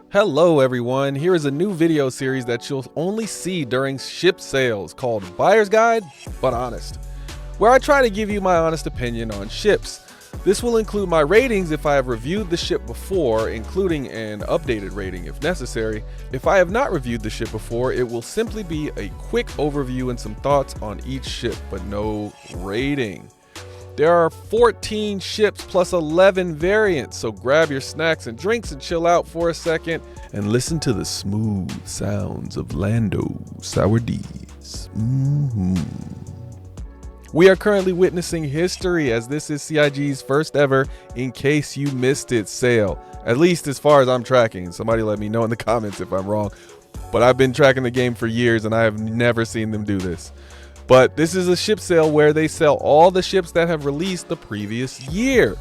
Hello everyone, here is a new video series that you'll only see during ship sales called Buyer's Guide, but Honest, where I try to give you my honest opinion on ships. This will include my ratings if I have reviewed the ship before, including an updated rating if necessary. If I have not reviewed the ship before, it will simply be a quick overview and some thoughts on each ship, but no rating. There are 14 ships plus 11 variants, so grab your snacks and drinks and chill out for a second and listen to the smooth sounds of Lando Sour D's. We are currently witnessing history as this is CIG's first ever In Case You Missed It sale, at least as far as I'm tracking. Somebody let me know in the comments if I'm wrong, but I've been tracking the game for years and I have never seen them do this. But this is a ship sale where they sell all the ships that have released the previous year.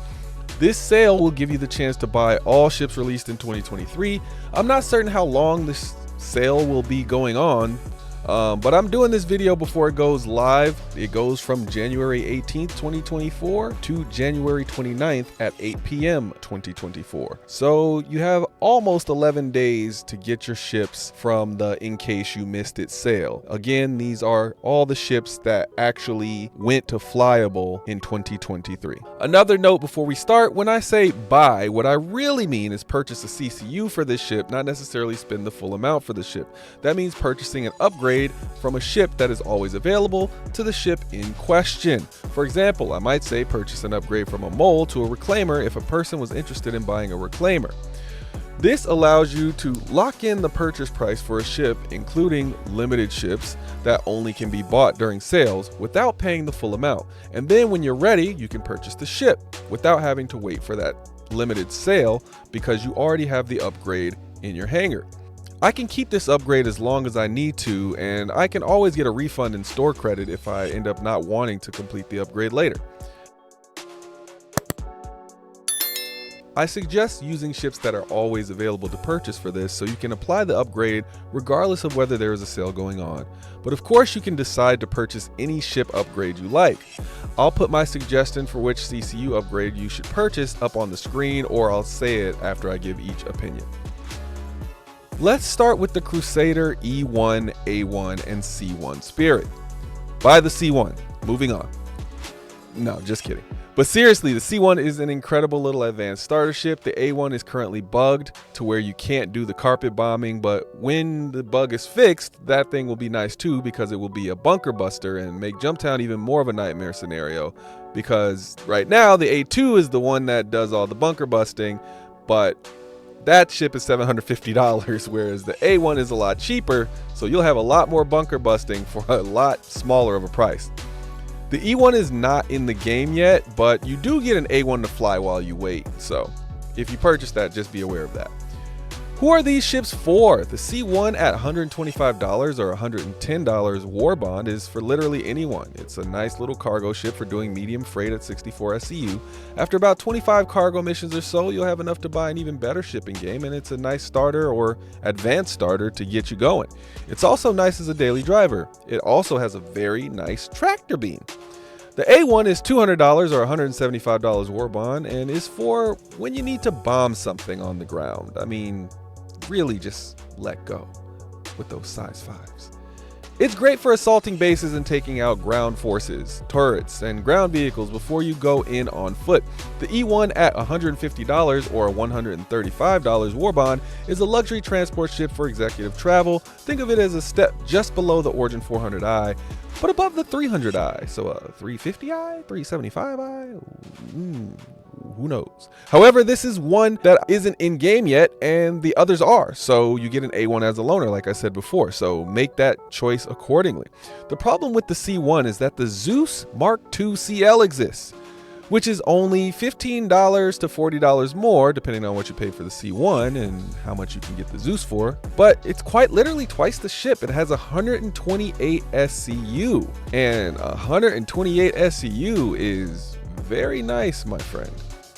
This sale will give you the chance to buy all ships released in 2023. I'm not certain how long this sale will be going on, but I'm doing this video before it goes live. It goes from January 18th, 2024 to January 29th at 8 p.m. 2024. So you have almost 11 days to get your ships from the In Case You Missed It sale. Again, these are all the ships that actually went to flyable in 2023. Another note before we start, when I say buy, what I really mean is purchase a CCU for this ship, not necessarily spend the full amount for the ship. That means purchasing an upgrade from a ship that is always available to the ship in question. For example, I might say purchase an upgrade from a mole to a reclaimer if a person was interested in buying a reclaimer. This allows you to lock in the purchase price for a ship, including limited ships that only can be bought during sales without paying the full amount. And then when you're ready, you can purchase the ship without having to wait for that limited sale because you already have the upgrade in your hangar. I can keep this upgrade as long as I need to, and I can always get a refund in store credit if I end up not wanting to complete the upgrade later. I suggest using ships that are always available to purchase for this so you can apply the upgrade regardless of whether there is a sale going on. But of course you can decide to purchase any ship upgrade you like. I'll put my suggestion for which CCU upgrade you should purchase up on the screen, or I'll say it after I give each opinion. Let's start with the Crusader E1, A1, and C1 Spirit. Buy the C1. Moving on. No, just kidding. But seriously, the C1 is an incredible little advanced starter ship. The A1 is currently bugged to where you can't do the carpet bombing, but when the bug is fixed, that thing will be nice too because it will be a bunker buster and make Jumptown even more of a nightmare scenario, because right now the A2 is the one that does all the bunker busting, but that ship is $750, whereas the A1 is a lot cheaper, so you'll have a lot more bunker busting for a lot smaller of a price. The E1 is not in the game yet, but you do get an A1 to fly while you wait, so if you purchase that, just be aware of that. Who are these ships for? The C1 at $125 or $110 war bond is for literally anyone. It's a nice little cargo ship for doing medium freight at 64 SCU. After about 25 cargo missions or so, you'll have enough to buy an even better shipping game, and it's a nice starter or advanced starter to get you going. It's also nice as a daily driver. It also has a very nice tractor beam. The A1 is $200 or $175 war bond and is for when you need to bomb something on the ground. I mean, really just let go with those size 5s. It's great for assaulting bases and taking out ground forces, turrets, and ground vehicles before you go in on foot. The E1 at $150 or $135 war bond is a luxury transport ship for executive travel. Think of it as a step just below the Origin 400i, but above the 300i. So a 350i, 375i, who knows? However, this is one that isn't in game yet and the others are, so you get an A1 as a loaner like I said before, so make that choice accordingly. The problem with the C1 is that the Zeus Mark II CL exists, which is only $15 to $40 more depending on what you pay for the C1 and how much you can get the Zeus for, but it's quite literally twice the ship. It has 128 SCU, and 128 SCU is very nice, my friend.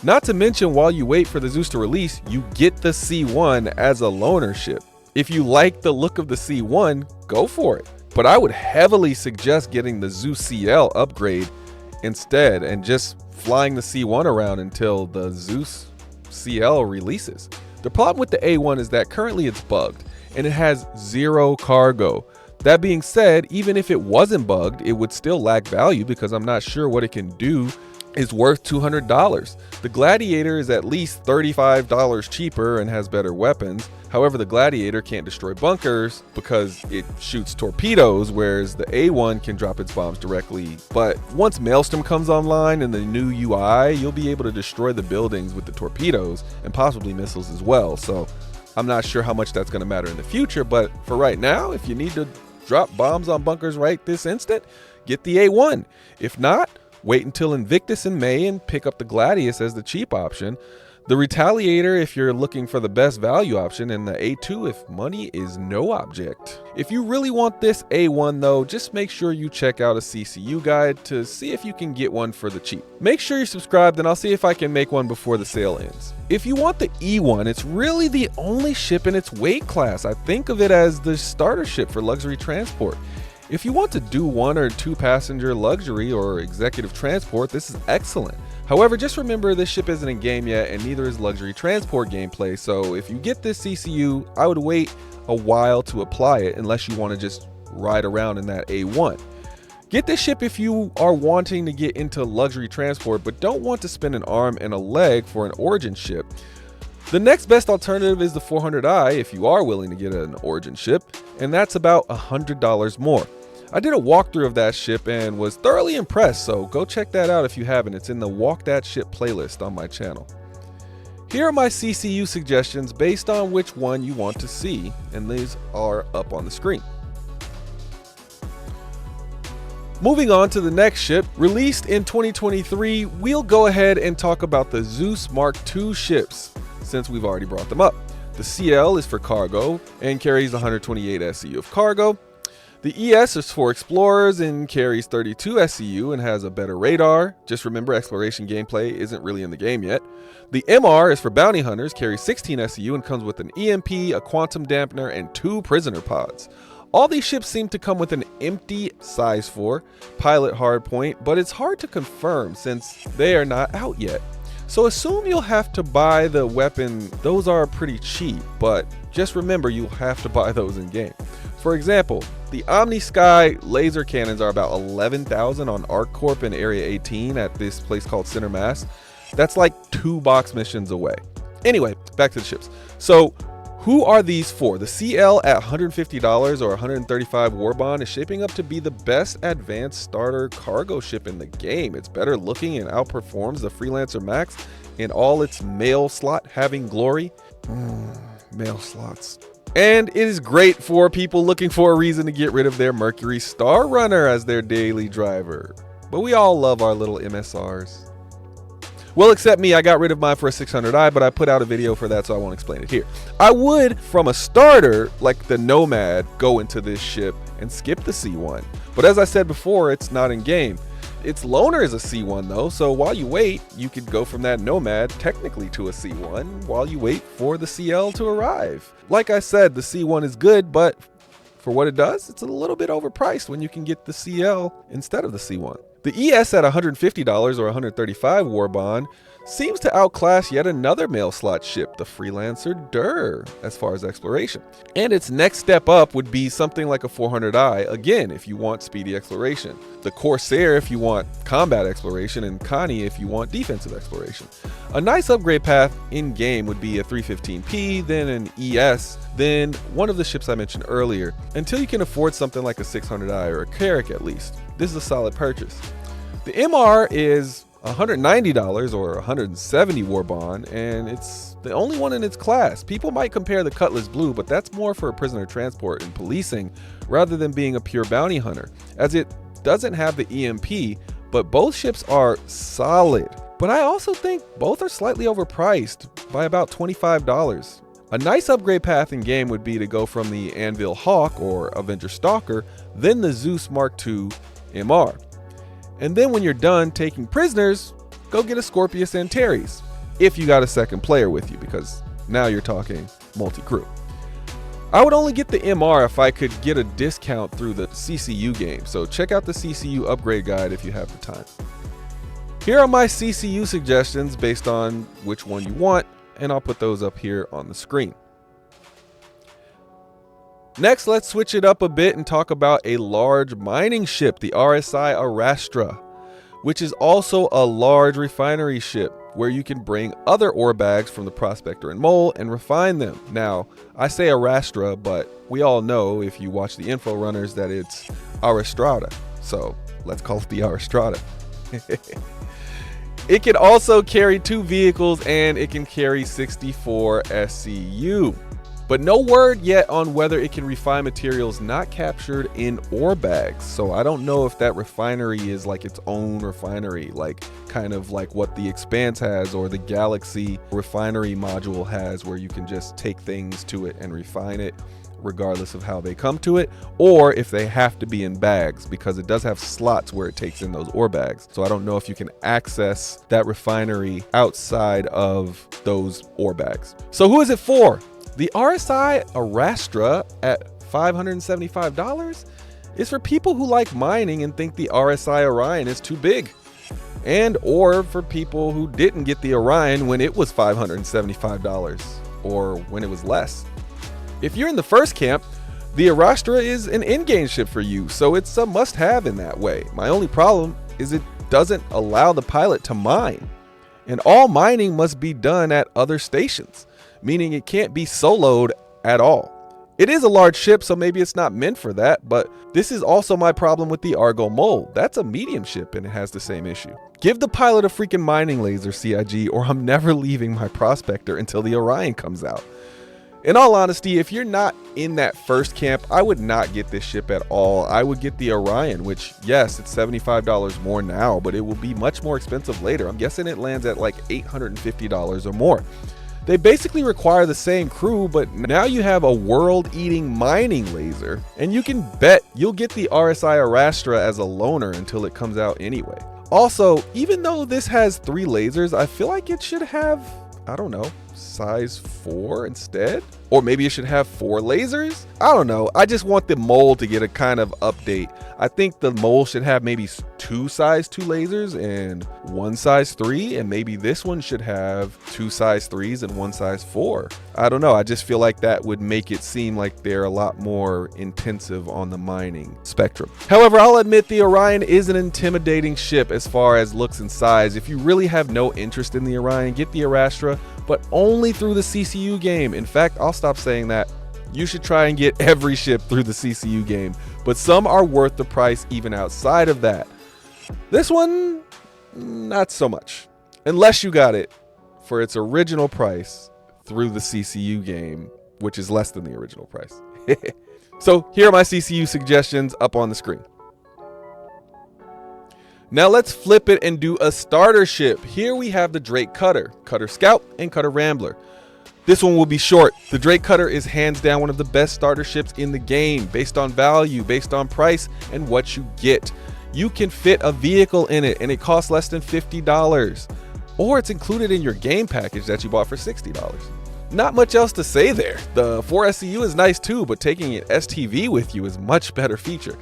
Not to mention, while you wait for the Zeus to release, you get the C1 as a loaner ship. If you like the look of the C1, go for it. But I would heavily suggest getting the Zeus CL upgrade instead and just flying the C1 around until the Zeus CL releases. The problem with the A1 is that currently it's bugged and it has 0 cargo. That being said, even if it wasn't bugged, it would still lack value because I'm not sure what it can do is worth $200. The Gladiator is at least $35 cheaper and has better weapons. However, the Gladiator can't destroy bunkers because it shoots torpedoes, whereas the A1 can drop its bombs directly. But once Maelstrom comes online in the new UI, you'll be able to destroy the buildings with the torpedoes and possibly missiles as well. So I'm not sure how much that's going to matter in the future, but for right now, if you need to drop bombs on bunkers right this instant, get the A1. If not, wait until Invictus in May and pick up the Gladius as the cheap option. The Retaliator if you're looking for the best value option, and the A2 if money is no object. If you really want this A1 though, just make sure you check out a CCU guide to see if you can get one for the cheap. Make sure you're subscribed and I'll see if I can make one before the sale ends. If you want the E1, it's really the only ship in its weight class. I think of it as the starter ship for luxury transport. If you want to do 1 or 2 passenger luxury or executive transport, this is excellent. However, just remember this ship isn't in game yet and neither is luxury transport gameplay, so if you get this CCU, I would wait a while to apply it unless you want to just ride around in that A1. Get this ship if you are wanting to get into luxury transport but don't want to spend an arm and a leg for an Origin ship. The next best alternative is the 400i if you are willing to get an Origin ship, and that's about $100 more. I did a walkthrough of that ship and was thoroughly impressed, so go check that out if you haven't. It's in the Walk That Ship playlist on my channel. Here are my CCU suggestions based on which one you want to see, and these are up on the screen. Moving on to the next ship, released in 2023, we'll go ahead and talk about the Zeus Mark II ships, since we've already brought them up. The CL is for cargo and carries 128 SCU of cargo. The ES is for explorers and carries 32 SCU and has a better radar. Just remember, exploration gameplay isn't really in the game yet. The MR is for bounty hunters, carries 16 SCU and comes with an EMP, a quantum dampener, and 2 prisoner pods. All these ships seem to come with an empty size 4 pilot hardpoint, but it's hard to confirm since they are not out yet. So assume you'll have to buy the weapon. Those are pretty cheap, but just remember you'll have to buy those in game. For example, the Omni Sky laser cannons are about 11,000 on ArcCorp in Area 18 at this place called Center Mass. That's like 2 box missions away. Anyway, back to the ships. So who are these for? The CL at $150 or 135 Warbond is shaping up to be the best advanced starter cargo ship in the game. It's better looking and outperforms the Freelancer Max in all its mail slot having glory. Mail slots. And it is great for people looking for a reason to get rid of their Mercury Star Runner as their daily driver. But we all love our little MSRs. Well, except me, I got rid of mine for a 600i, but I put out a video for that, so I won't explain it here. I would, from a starter, like the Nomad, go into this ship and skip the C1. But as I said before, it's not in game. Its loaner is a C1 though, so while you wait, you could go from that Nomad technically to a C1 while you wait for the CL to arrive. Like I said, the C1 is good, but for what it does, it's a little bit overpriced when you can get the CL instead of the C1. The ES at $150 or 135 Warbond seems to outclass yet another mail slot ship, the Freelancer Dur, as far as exploration. And its next step up would be something like a 400i, again, if you want speedy exploration. The Corsair if you want combat exploration, and Connie if you want defensive exploration. A nice upgrade path in-game would be a 315P, then an ES, then one of the ships I mentioned earlier, until you can afford something like a 600i or a Carrack at least. This is a solid purchase. The MR is $190 or 170 Warbond, and it's the only one in its class. People might compare the Cutlass Blue, but that's more for prisoner transport and policing rather than being a pure bounty hunter, as it doesn't have the EMP, but both ships are solid. But I also think both are slightly overpriced by about $25. A nice upgrade path in game would be to go from the Anvil Hawk or Avenger Stalker, then the Zeus Mark II MR. And then when you're done taking prisoners, go get a Scorpius Antares, if you got a second player with you, because now you're talking multi-crew. I would only get the MR if I could get a discount through the CCU game, so check out the CCU upgrade guide if you have the time. Here are my CCU suggestions based on which one you want, and I'll put those up here on the screen. Next, let's switch it up a bit and talk about a large mining ship, the RSI Astra, which is also a large refinery ship where you can bring other ore bags from the prospector and mole and refine them. Now, I say Astra, but we all know if you watch the info runners that it's Aristrada. So let's call it the Aristrada. It can also carry 2 vehicles and it can carry 64 SCU. But no word yet on whether it can refine materials not captured in ore bags. So I don't know if that refinery is like its own refinery, like kind of like what the Expanse has or the Galaxy refinery module has, where you can just take things to it and refine it regardless of how they come to it, or if they have to be in bags, because it does have slots where it takes in those ore bags. So I don't know if you can access that refinery outside of those ore bags. So who is it for? The RSI Astra at $575 is for people who like mining and think the RSI Orion is too big, and or for people who didn't get the Orion when it was $575 or when it was less. If you're in the first camp, the Astra is an in-game ship for you, so it's a must-have in that way. My only problem is it doesn't allow the pilot to mine, and all mining must be done at other stations, meaning it can't be soloed at all. It is a large ship, so maybe it's not meant for that, but this is also my problem with the Argo Mole. That's a medium ship and it has the same issue. Give the pilot a freaking mining laser, CIG, or I'm never leaving my prospector until the Orion comes out. In all honesty, if you're not in that first camp, I would not get this ship at all. I would get the Orion, which, yes, it's $75 more now, but it will be much more expensive later. I'm guessing it lands at like $850 or more. They basically require the same crew, but now you have a world-eating mining laser, and you can bet you'll get the RSI Astra as a loaner until it comes out anyway. Also, even though this has 3 lasers, I feel like it should have, I don't know, size 4 instead? Or maybe it should have 4 lasers? I don't know. I just want the mole to get a kind of update. I think the mole should have maybe 2 size 2 lasers and 1 size 3, and maybe this one should have 2 size 3s and 1 size 4. I don't know. I just feel like that would make it seem like they're a lot more intensive on the mining spectrum. However, I'll admit the Orion is an intimidating ship as far as looks and size. If you really have no interest in the Orion, get the Astra, but only through the CCU game. In fact, I'll stop saying that. You should try and get every ship through the CCU game, but some are worth the price even outside of that. This one, not so much, unless you got it for its original price through the CCU game, which is less than the original price. So here are my CCU suggestions up on the screen. Now let's flip it and do a starter ship. Here we have the Drake Cutter, Cutter Scout, and Cutter Rambler. This one will be short. The Drake Cutter is hands down one of the best starter ships in the game, based on value, based on price, and what you get. You can fit a vehicle in it, and it costs less than $50. Or it's included in your game package that you bought for $60. Not much else to say there. The 4SCU is nice too, but taking an STV with you is a much better feature.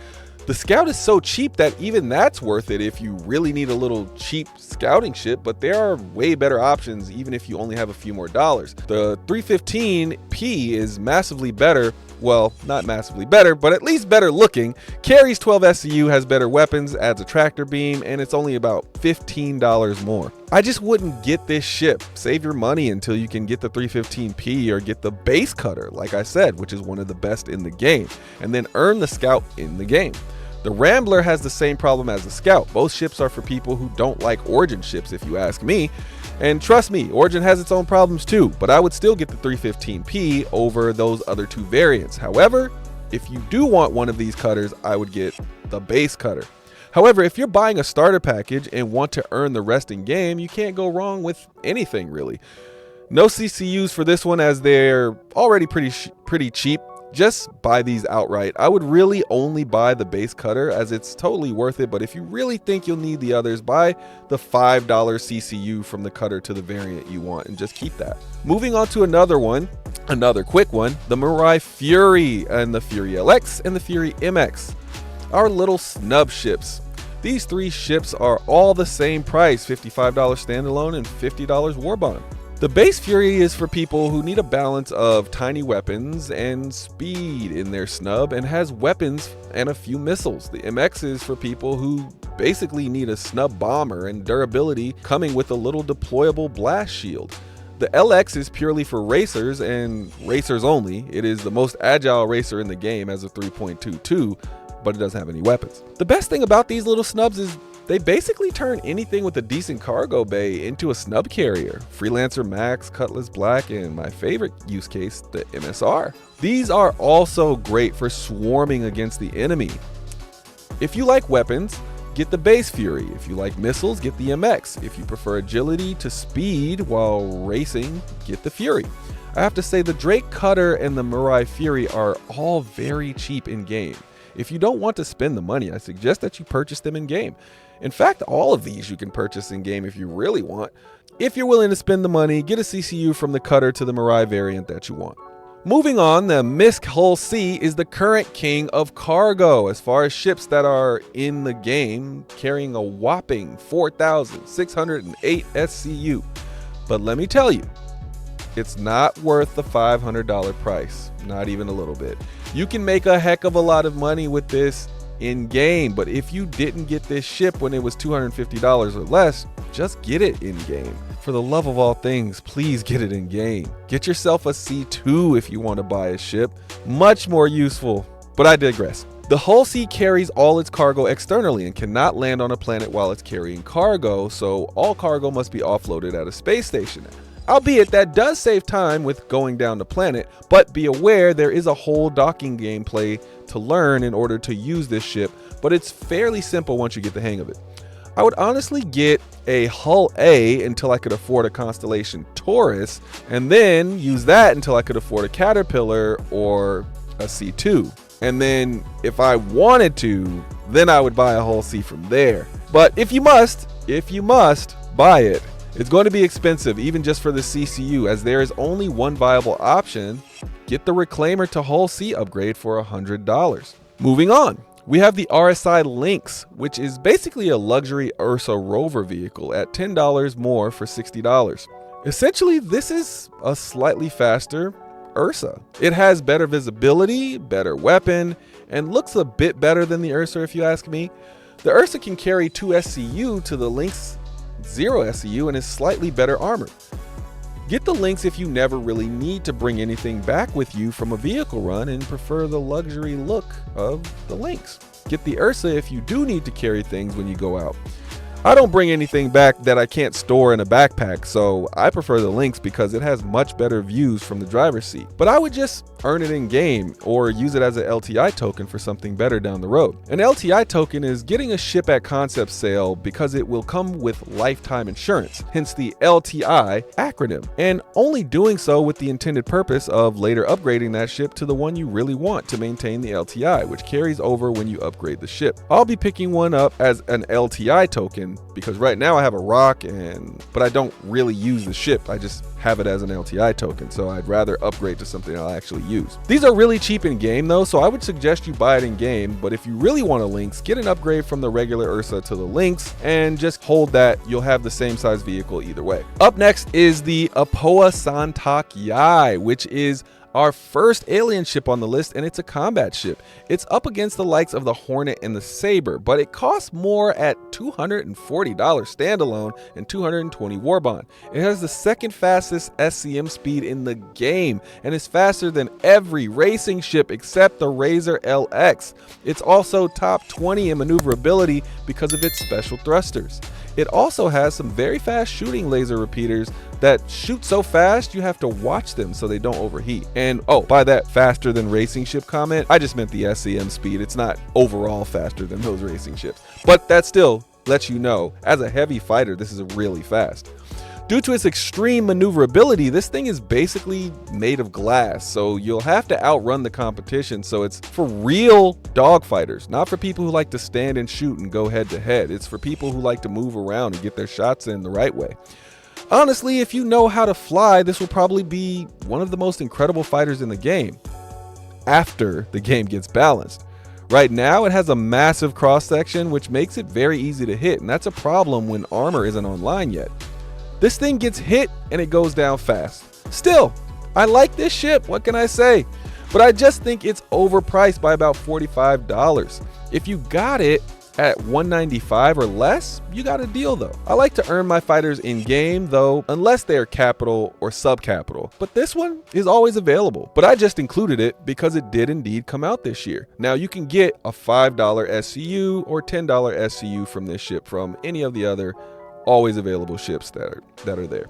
The Scout is so cheap that even that's worth it if you really need a little cheap scouting ship, but there are way better options even if you only have a few more dollars. The 315P is massively better. Well, not massively better, but at least better looking. Carries 12 SCU, has better weapons, adds a tractor beam, and it's only about $15 more. I just wouldn't get this ship. Save your money until you can get the 315P or get the base cutter, like I said, which is one of the best in the game, and then earn the Scout in the game. The Rambler has the same problem as the Scout. Both ships are for people who don't like Origin ships, if you ask me. And trust me, Origin has its own problems too, but I would still get the 315P over those other 2 variants. However, if you do want one of these cutters, I would get the base cutter. However, if you're buying a starter package and want to earn the rest in game, you can't go wrong with anything really. No CCUs for this one as they're already pretty cheap. Just buy these outright. I would really only buy the base cutter as it's totally worth it, but if you really think you'll need the others, buy the $5 CCU from the cutter to the variant you want and just keep that. Moving on to another quick one, the Moira Fury and the Fury LX and the Fury MX. Our little snub ships. These 3 ships are all the same price, $55 standalone and $50 war bond. The base Fury is for people who need a balance of tiny weapons and speed in their snub, and has weapons and a few missiles. The MX is for people who basically need a snub bomber and durability coming with a little deployable blast shield. The LX is purely for racers and racers only. It is the most agile racer in the game as a 3.22, but it doesn't have any weapons. The best thing about these little snubs is they basically turn anything with a decent cargo bay into a snub carrier. Freelancer Max, Cutlass Black, and my favorite use case, the MSR. These are also great for swarming against the enemy. If you like weapons, get the base Fury. If you like missiles, get the MX. If you prefer agility to speed while racing, get the Fury. I have to say the Drake Cutter and the Moira Fury are all very cheap in game. If you don't want to spend the money, I suggest that you purchase them in game. In fact, all of these you can purchase in game if you really want. If you're willing to spend the money, get a CCU from the Cutter to the Moira variant that you want. Moving on, the MISC Hull C is the current king of cargo as far as ships that are in the game, carrying a whopping 4,608 SCU. But let me tell you, it's not worth the $500 price, not even a little bit. You can make a heck of a lot of money with this in game, but if you didn't get this ship when it was $250 or less, just get it in game. For the love of all things, please get it in game. Get yourself a C2 if you want to buy a ship. Much more useful, but I digress. The Hull C carries all its cargo externally and cannot land on a planet while it's carrying cargo, so all cargo must be offloaded at a space station. Albeit that does save time with going down the planet, but be aware there is a whole docking gameplay to learn in order to use this ship, but it's fairly simple once you get the hang of it. I would honestly get a Hull A until I could afford a Constellation Taurus, and then use that until I could afford a Caterpillar or a C2. And then if I wanted to, then I would buy a Hull C from there. But if you must, buy it. It's going to be expensive, even just for the CCU, as there is only one viable option. Get the Reclaimer to Hull C upgrade for $100. Moving on, we have the RSI Links, which is basically a luxury Ursa rover vehicle at $10 more for $60. Essentially, this is a slightly faster Ursa. It has better visibility, better weapon, and looks a bit better than the Ursa if you ask me. The Ursa can carry 2 SCU to the Links 0 SCU and is slightly better armored. Get the Links if you never really need to bring anything back with you from a vehicle run and prefer the luxury look of the Links. Get the Ursa if you do need to carry things when you go out. I don't bring anything back that I can't store in a backpack, so I prefer the Links because it has much better views from the driver's seat. But I would just earn it in game or use it as an LTI token for something better down the road. An LTI token is getting a ship at concept sale because it will come with lifetime insurance, hence the LTI acronym, and only doing so with the intended purpose of later upgrading that ship to the one you really want to maintain the LTI, which carries over when you upgrade the ship. I'll be picking one up as an LTI token because right now I have a rock, but I don't really use the ship. I just have it as an LTI token, so I'd rather upgrade to something I'll actually use. These are really cheap in game though, so I would suggest you buy it in game, but if you really want a Lynx, get an upgrade from the regular Ursa to the Lynx and just hold that. You'll have the same size vehicle either way. Up next is the Apoa Santo Yi, which is our first alien ship on the list, and it's a combat ship. It's up against the likes of the Hornet and the Saber, but it costs more at $240 standalone and $220 warbond. It has the second fastest SCM speed in the game and is faster than every racing ship except the Razor LX. It's also top 20 in maneuverability because of its special thrusters. It also has some very fast shooting laser repeaters that shoot so fast you have to watch them so they don't overheat. And oh, by that faster than racing ship comment, I just meant the SCM speed. It's not overall faster than those racing ships, but that still lets you know, as a heavy fighter, this is really fast. Due to its extreme maneuverability, this thing is basically made of glass, so you'll have to outrun the competition. So it's for real dogfighters, not for people who like to stand and shoot and go head to head. It's for people who like to move around and get their shots in the right way. Honestly, if you know how to fly, this will probably be one of the most incredible fighters in the game after the game gets balanced. Right now, it has a massive cross section, which makes it very easy to hit, and that's a problem when armor isn't online yet. This thing gets hit and it goes down fast. Still, I like this ship, what can I say? But I just think it's overpriced by about $45. If you got it at $195 or less, you got a deal though. I like to earn my fighters in game though, unless they are capital or sub-capital. But this one is always available. But I just included it because it did indeed come out this year. Now you can get a $5 SCU or $10 SCU from this ship from any of the other always available ships that are there.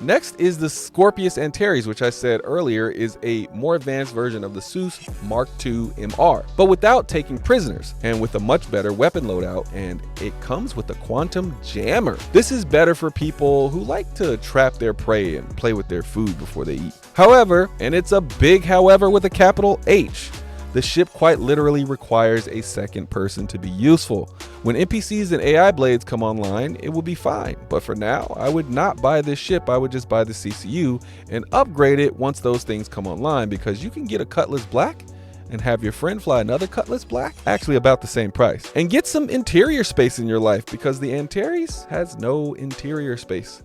Next is the Scorpio Anaras, which I said earlier is a more advanced version of the Zeus Mark II MR, but without taking prisoners and with a much better weapon loadout, and it comes with a quantum jammer. This is better for people who like to trap their prey and play with their food before they eat. However, and it's a big however with a capital H, the ship quite literally requires a second person to be useful. When NPCs and AI blades come online, it will be fine. But for now, I would not buy this ship. I would just buy the CCU and upgrade it once those things come online, because you can get a Cutlass Black and have your friend fly another Cutlass Black, actually about the same price. And get some interior space in your life, because the Anaras has no interior space.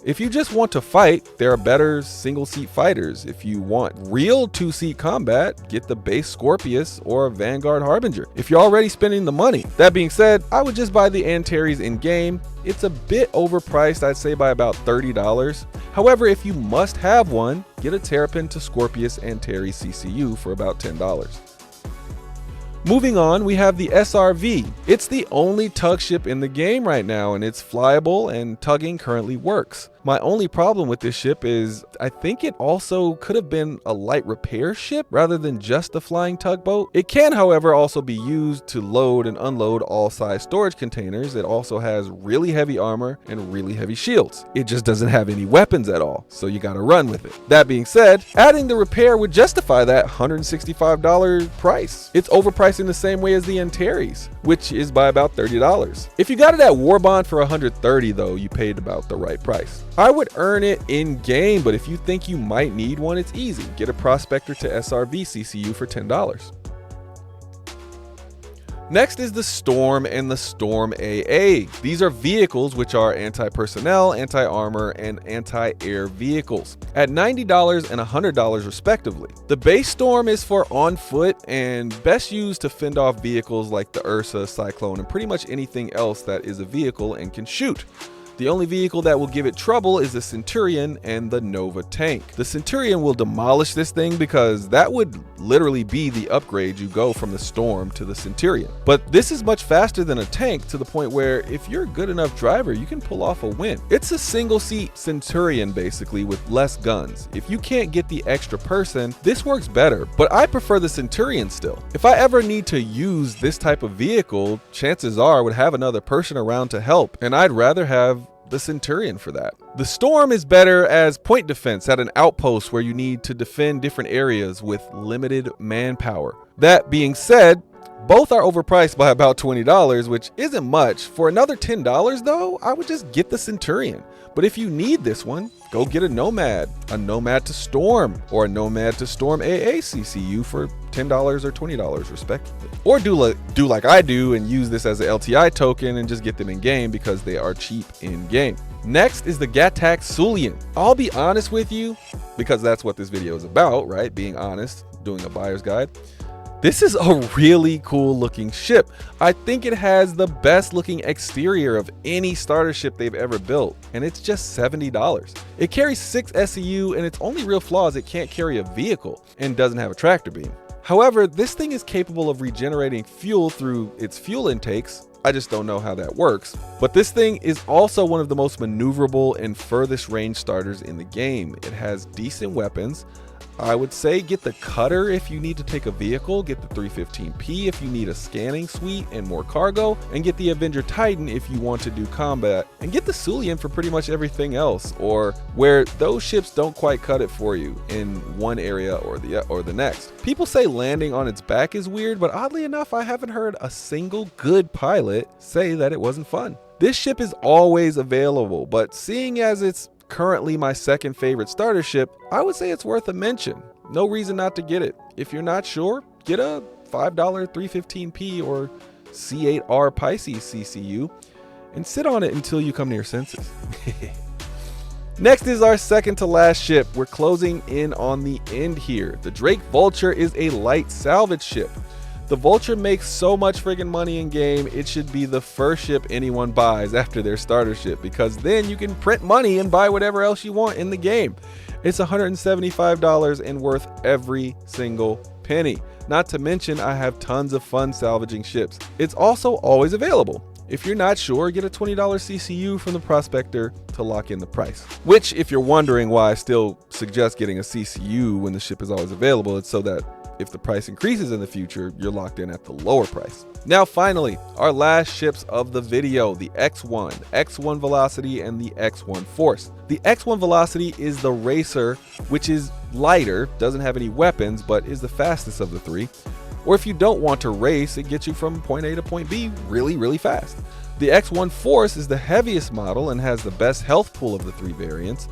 If you just want to fight, there are better single-seat fighters. If you want real two-seat combat, get the base Scorpius or Vanguard Harbinger, if you're already spending the money. That being said, I would just buy the Anaras in-game. It's a bit overpriced, I'd say by about $30. However, if you must have one, get a Terrapin to Scorpius Anaras CCU for about $10. Moving on, we have the SRV. It's the only tug ship in the game right now, and it's flyable and tugging currently works. My only problem with this ship is I think it also could have been a light repair ship rather than just a flying tugboat. It can, however, also be used to load and unload all size storage containers. It also has really heavy armor and really heavy shields. It just doesn't have any weapons at all, so you gotta run with it. That being said, adding the repair would justify that $165 price. It's overpriced in the same way as the Anaras, which is by about $30. If you got it at Warbond for $130 though, you paid about the right price. I would earn it in game, but if you think you might need one, it's easy. Get a Prospector to SRV CCU for $10. Next is the Storm and the Storm AA. These are vehicles which are anti-personnel, anti-armor, and anti-air vehicles at $90 and $100 respectively. The base Storm is for on foot and best used to fend off vehicles like the Ursa, Cyclone, and pretty much anything else that is a vehicle and can shoot. The only vehicle that will give it trouble is the Centurion and the Nova tank. The Centurion will demolish this thing because that would literally be the upgrade. You go from the Storm to the Centurion. But this is much faster than a tank, to the point where if you're a good enough driver, you can pull off a win. It's a single seat Centurion basically with less guns. If you can't get the extra person, this works better, but I prefer the Centurion still. If I ever need to use this type of vehicle, chances are I would have another person around to help, and I'd rather have the Centurion for that. The Storm is better as point defense at an outpost where you need to defend different areas with limited manpower. That being said, both are overpriced by about $20, which isn't much. For another $10 though, I would just get the Centurion. But if you need this one, go get a Nomad to Storm, or a Nomad to Storm AA CCU for $10 or $20 respectively. Or do like I do and use this as an LTI token and just get them in game because they are cheap in game. Next is the Gatxulan. I'll be honest with you, because that's what this video is about, right? Being honest, doing a buyer's guide. This is a really cool looking ship. I think it has the best looking exterior of any starter ship they've ever built, and it's just $70. It carries 6 SCU, and its only real flaw is it can't carry a vehicle and doesn't have a tractor beam. However, this thing is capable of regenerating fuel through its fuel intakes. I just don't know how that works. But this thing is also one of the most maneuverable and furthest range starters in the game. It has decent weapons. I would say get the Cutter if you need to take a vehicle, get the 315P if you need a scanning suite and more cargo, and get the Avenger Titan if you want to do combat, and get the Sulian for pretty much everything else, or where those ships don't quite cut it for you in one area or the next. People say landing on its back is weird, but oddly enough, I haven't heard a single good pilot say that it wasn't fun. This ship is always available, but seeing as it's currently my second favorite starter ship, I would say it's worth a mention. No reason not to get it. If you're not sure, get a $5 315P or C8R Pisces CCU. and sit on it until you come to your senses. Next is our second to last ship. We're closing in on the end here. The Drake Vulture is a light salvage ship. The Vulture makes so much friggin' money in game, it should be the first ship anyone buys after their starter ship, because then you can print money and buy whatever else you want in the game. It's $175 and worth every single penny. Not to mention, I have tons of fun salvaging ships. It's also always available. If you're not sure, get a $20 CCU from the prospector to lock in the price. Which, if you're wondering why I still suggest getting a CCU when the ship is always available, it's so that if the price increases in the future, you're locked in at the lower price. Now finally, our last ships of the video, the X1, X1 Velocity, and the X1 Force. The X1 Velocity is the racer, which is lighter, doesn't have any weapons, but is the fastest of the three. Or if you don't want to race, it gets you from point A to point B really, really fast. The X1 Force is the heaviest model and has the best health pool of the three variants.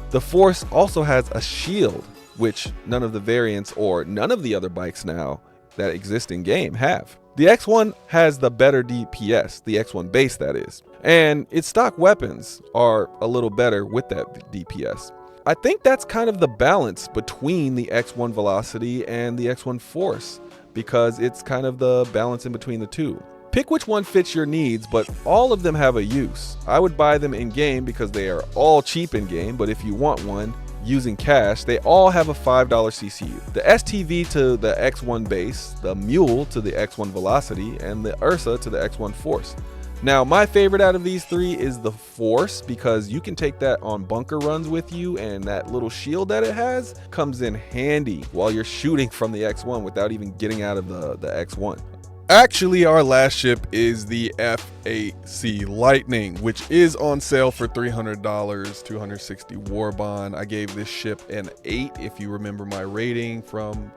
The Force also has a shield, which none of the variants or none of the other bikes now that exist in game have. The X1 has the better DPS, the X1 base that is, and its stock weapons are a little better with that DPS. I think that's kind of the balance between the X1 Velocity and the X1 Force, because it's kind of the balance in between the two. Pick which one fits your needs, but all of them have a use. I would buy them in game because they are all cheap in game, but if you want one using cash, they all have a $5 CCU. The STV to the X1 base, the Mule to the X1 Velocity, and the Ursa to the X1 Force. Now, my favorite out of these three is the Force, because you can take that on bunker runs with you, and that little shield that it has comes in handy while you're shooting from the X1 without even getting out of the X1. Actually, our last ship is the F8C Lightning, which is on sale for $300, 260 war bond. I gave this ship an 8 if you remember my rating from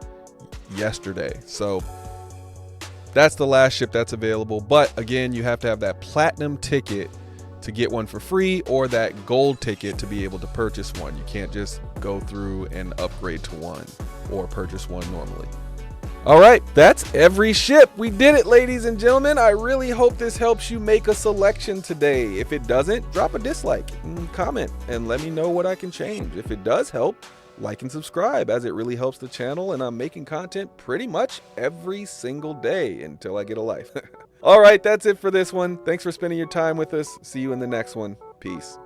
yesterday. So that's the last ship that's available. But again, you have to have that platinum ticket to get one for free, or that gold ticket to be able to purchase one. You can't just go through and upgrade to one or purchase one normally. All right, that's every ship. We did it, ladies and gentlemen. I really hope this helps you make a selection today. If it doesn't, drop a dislike and comment and let me know what I can change. If it does help, like and subscribe, as it really helps the channel, and I'm making content pretty much every single day until I get a life. All right, that's it for this one. Thanks for spending your time with us. See you in the next one. Peace.